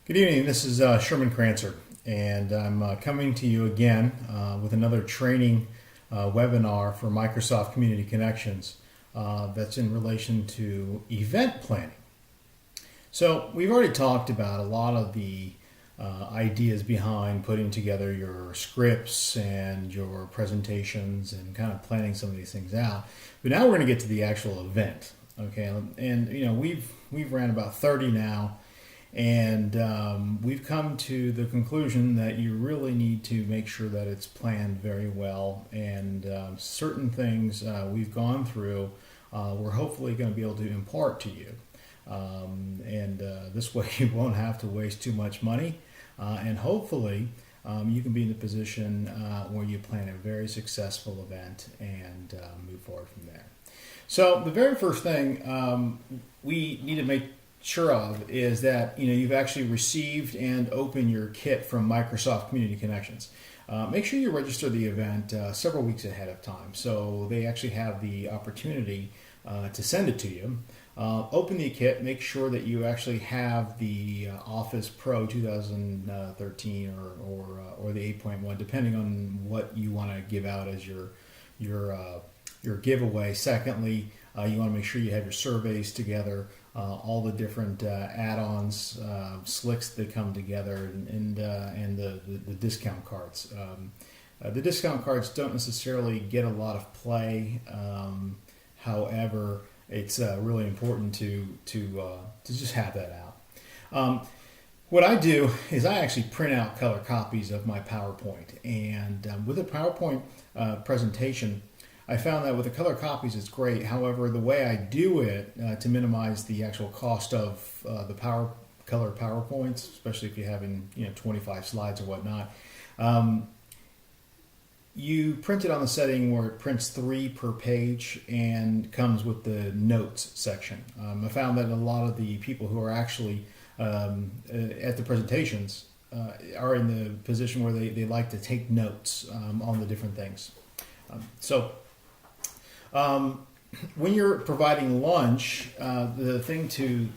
Good evening. This is Sherman Crancer, and I'm coming to you again with another training webinar for Microsoft Community Connections that's in relation to event planning. So we've already talked about a lot of the ideas behind putting together your scripts and your presentations and kind of planning some of these things out. But now we're going to get to the actual event. Okay, and we've ran about 30 now. And we've come to the conclusion that you really need to make sure that it's planned very well. And certain things we've gone through, we're hopefully going to be able to impart to you. And this way you won't have to waste too much money. And hopefully you can be in a position where you plan a very successful event and move forward from there. So the very first thing we need to make sure of is that you've actually received and opened your kit from Microsoft Community Connections. Make sure you register the event several weeks ahead of time, so they actually have the opportunity to send it to you. Open the kit. Make sure that you actually have the Office Pro 2013 or the 8.1, depending on what you want to give out as your giveaway. Secondly, you want to make sure you have your surveys together. All the different add-ons, slicks that come together, and the discount cards. The discount cards don't necessarily get a lot of play. However, it's really important to just have that out. What I do is I actually print out color copies of my PowerPoint, and with a PowerPoint presentation, I found that with the color copies it's great. However, the way I do it to minimize the actual cost of the color PowerPoints, especially if you're having 25 slides or whatnot, you print it on the setting where it prints 3 per page and comes with the notes section. I found that a lot of the people who are actually at the presentations are in the position where they like to take notes on the different things. When you're providing lunch, the thing to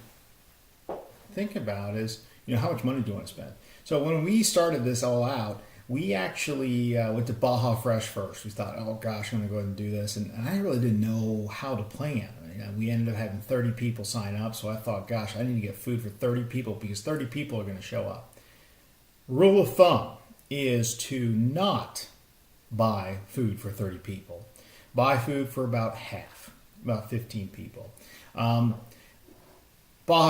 think about is, how much money do you want to spend? So when we started this all out, we actually went to Baja Fresh first. We thought, oh gosh, I'm going to go ahead and do this. And I really didn't know how to plan. We ended up having 30 people sign up. So I thought, gosh, I need to get food for 30 people because 30 people are going to show up. Rule of thumb is to not buy food for 30 people. Buy food for about 15 people. Baja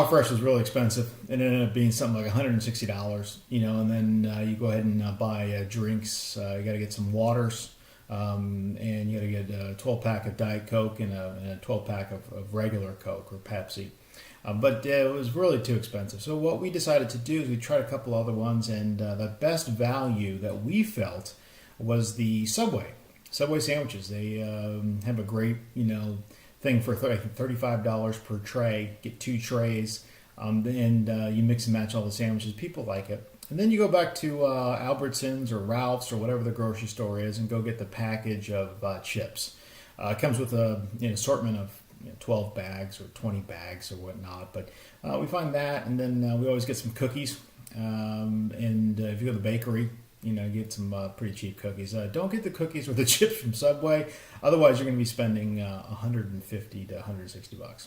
Fresh was really expensive. It ended up being something like $160, and then you go ahead and buy drinks. You got to get some waters, and you got to get a 12-pack of Diet Coke and a 12-pack of regular Coke or Pepsi. But it was really too expensive. So what we decided to do is we tried a couple other ones, and the best value that we felt was the Subway sandwiches. They have a great, thing for $35 per tray. Get 2 trays, and you mix and match all the sandwiches. People like it. And then you go back to Albertsons or Ralph's or whatever the grocery store is and go get the package of chips. It comes with an assortment of 12 bags or 20 bags or whatnot. But we find that, and then we always get some cookies. And if you go to the bakery, get some pretty cheap cookies. Don't get the cookies or the chips from Subway. Otherwise, you're going to be spending $150 to $160.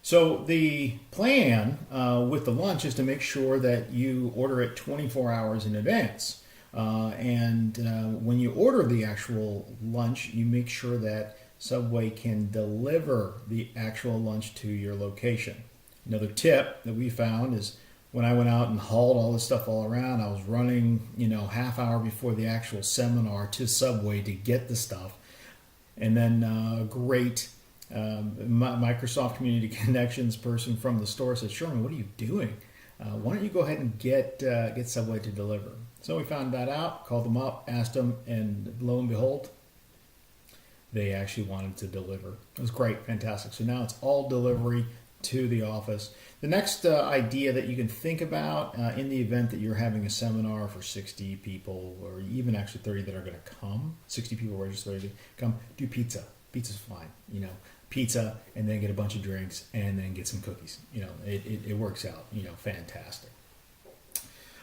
So the plan with the lunch is to make sure that you order it 24 hours in advance. And when you order the actual lunch, you make sure that Subway can deliver the actual lunch to your location. Another tip that we found is when I went out and hauled all this stuff all around, I was running, half hour before the actual seminar to Subway to get the stuff. And then a great Microsoft Community Connections person from the store said, Sherman, what are you doing? Why don't you go ahead and get Subway to deliver? So we found that out, called them up, asked them, and lo and behold, they actually wanted to deliver. It was great, fantastic. So now it's all delivery to the office. The next idea that you can think about in the event that you're having a seminar for 60 people, or even actually 30 that are going to come, 60 people registered to come, do pizza. Pizza's fine. pizza, and then get a bunch of drinks, and then get some cookies. It works out, fantastic.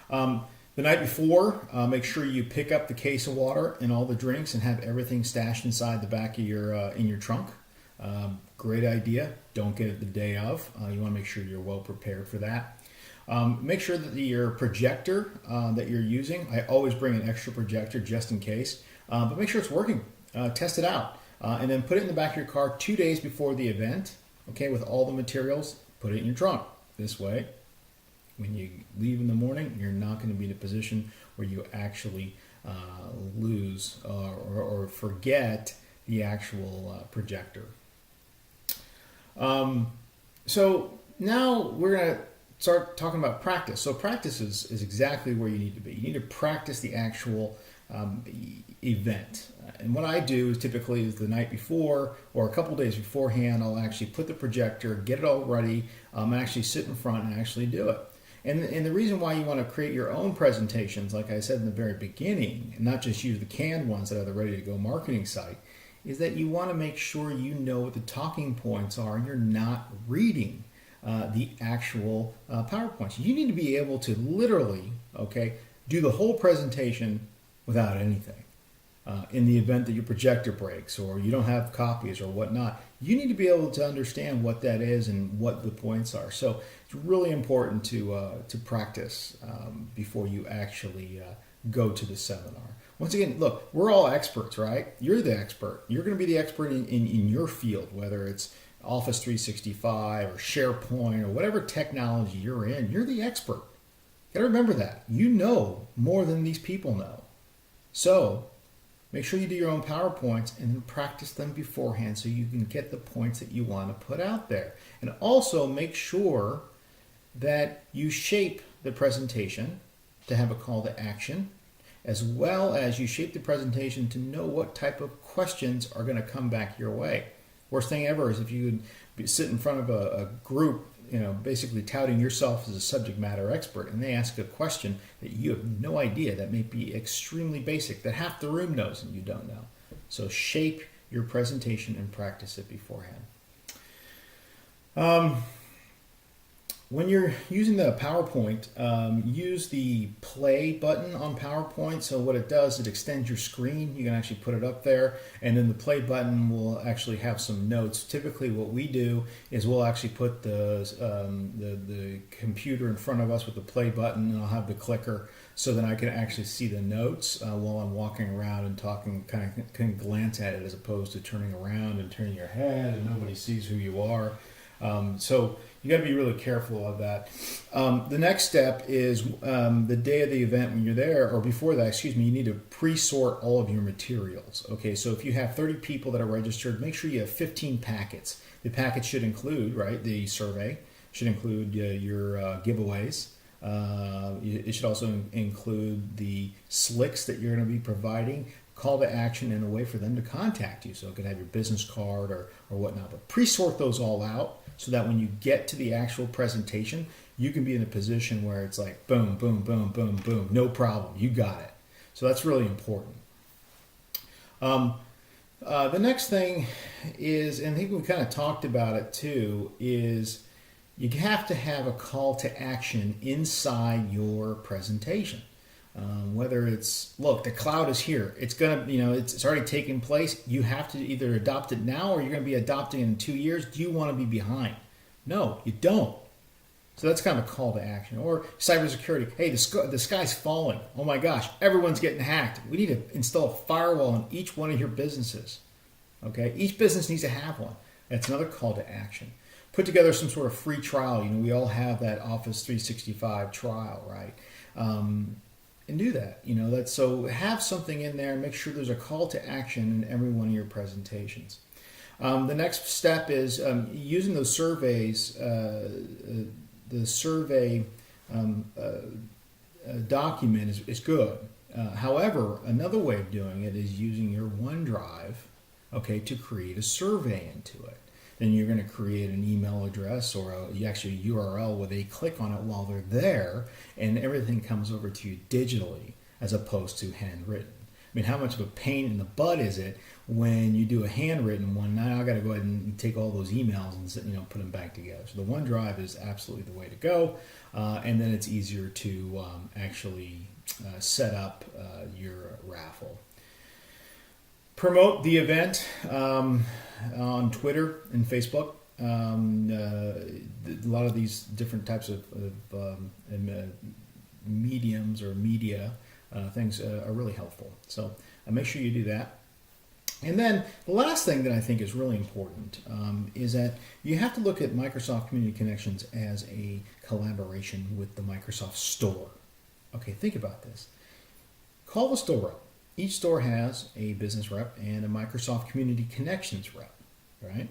The night before, make sure you pick up the case of water and all the drinks and have everything stashed inside the back of your in your trunk. Great idea. Don't get it the day of. You want to make sure you're well prepared for that. Make sure that your projector that you're using, I always bring an extra projector just in case, but make sure it's working. Test it out. And then put it in the back of your car 2 days before the event, okay, with all the materials. Put it in your trunk. This way, when you leave in the morning, you're not going to be in a position where you actually lose or forget the actual projector. So now we're going to start talking about practice. So practice is exactly where you need to be. You need to practice the actual event. And what I do is typically the night before or a couple days beforehand, I'll actually put the projector, get it all ready, actually sit in front and actually do it. And the reason why you want to create your own presentations, like I said in the very beginning, and not just use the canned ones that are the ready-to-go marketing site, is that you want to make sure you know what the talking points are and you're not reading the actual PowerPoints. You need to be able to literally, do the whole presentation without anything. In the event that your projector breaks or you don't have copies or whatnot, you need to be able to understand what that is and what the points are. So it's really important to practice before you actually go to the seminar. Once again, look, we're all experts, right? You're the expert. You're going to be the expert in your field, whether it's Office 365 or SharePoint or whatever technology you're in. You're the expert. You got to remember that. You know more than these people know. So make sure you do your own PowerPoints and then practice them beforehand so you can get the points that you want to put out there. And also make sure that you shape the presentation to have a call to action, as well as you shape the presentation to know what type of questions are going to come back your way. Worst thing ever is if you would sit in front of a group, basically touting yourself as a subject matter expert, and they ask a question that you have no idea, that may be extremely basic, that half the room knows and you don't know. So shape your presentation and practice it beforehand. When you're using the PowerPoint, use the play button on PowerPoint. So what it does, it extends your screen. You can actually put it up there, and then the play button will actually have some notes. Typically what we do is we'll actually put the computer in front of us with the play button, and I'll have the clicker so that I can actually see the notes while I'm walking around and talking, kind of glance at it as opposed to turning around and turning your head and nobody sees who you are. So you got to be really careful of that. The next step is the day of the event when you're there, or before that, you need to pre-sort all of your materials. Okay, so if you have 30 people that are registered, make sure you have 15 packets. The packet should include, the survey, should include your giveaways. It should also include the slicks that you're going to be providing, call to action, and a way for them to contact you. So it could have your business card or whatnot. But pre-sort those all out so that when you get to the actual presentation, you can be in a position where it's like boom, boom, boom, boom, boom, no problem, you got it. So that's really important. The next thing is, and I think we kind of talked about it too, is you have to have a call to action inside your presentation. Whether it's, look, the cloud is here. It's gonna, it's already taken place. You have to either adopt it now or you're gonna be adopting it in 2 years. Do you want to be behind? No, you don't. So that's kind of a call to action. Or cybersecurity. Hey, the sky's falling. Oh my gosh, everyone's getting hacked. We need to install a firewall in each one of your businesses. Okay, each business needs to have one. That's another call to action. Put together some sort of free trial. We all have that Office 365 trial, right? And do that. So have something in there. Make sure there's a call to action in every one of your presentations. The next step is using those surveys. The survey document is good. However, another way of doing it is using your OneDrive, to create a survey into it. Then you're going to create an email address or a URL where they click on it while they're there, and everything comes over to you digitally as opposed to handwritten. mean, how much of a pain in the butt is it when you do a handwritten one? Now I got to go ahead and take all those emails and put them back together. So the OneDrive is absolutely the way to go, and then it's easier to actually set up your raffle. Promote the event on Twitter and Facebook. A lot of these different types of mediums or media things are really helpful. So make sure you do that. And then the last thing that I think is really important is that you have to look at Microsoft Community Connections as a collaboration with the Microsoft Store. Okay, think about this. Call the store up. Each store has a business rep and a Microsoft Community Connections rep, right?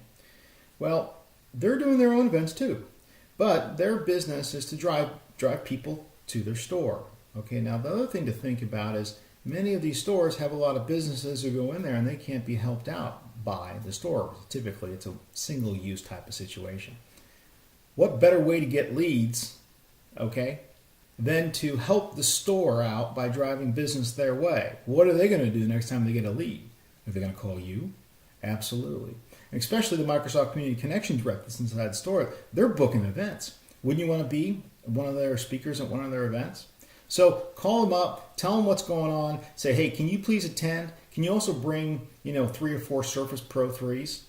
Well, they're doing their own events too, but their business is to drive people to their store. Okay, now the other thing to think about is many of these stores have a lot of businesses who go in there and they can't be helped out by the store. Typically, it's a single-use type of situation. What better way to get leads, okay, than to help the store out by driving business their way? What are they going to do the next time they get a lead? Are they going to call you? Absolutely. Especially the Microsoft Community Connections rep that's inside the store. They're booking events. Wouldn't you want to be one of their speakers at one of their events? So call them up, tell them what's going on, say, hey, can you please attend? Can you also bring 3 or 4 Surface Pro 3s?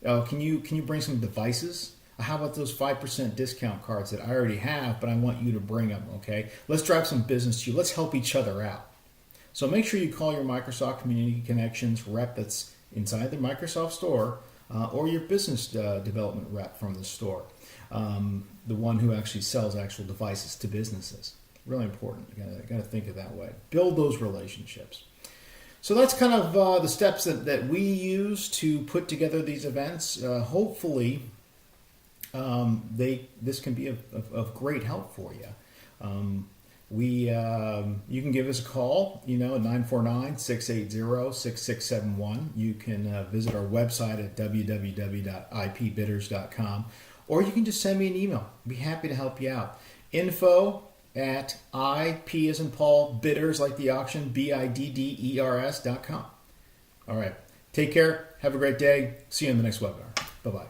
Can you bring some devices? How about those 5% discount cards that I already have, but I want you to bring them, okay? Let's drive some business to you. Let's help each other out. So make sure you call your Microsoft Community Connections rep that's inside the Microsoft Store or your business development rep from the store, the one who actually sells actual devices to businesses. Really important. You got to think of that way. Build those relationships. So that's kind of the steps that we use to put together these events. Hopefully, this can be of great help for you. You can give us a call, 949-680-6671. You can visit our website at www.ipbidders.com, or you can just send me an email. I'd be happy to help you out. info@IP as in Paul, bidders like the auction, BIDDERS.com. All right. Take care. Have a great day. See you in the next webinar. Bye-bye.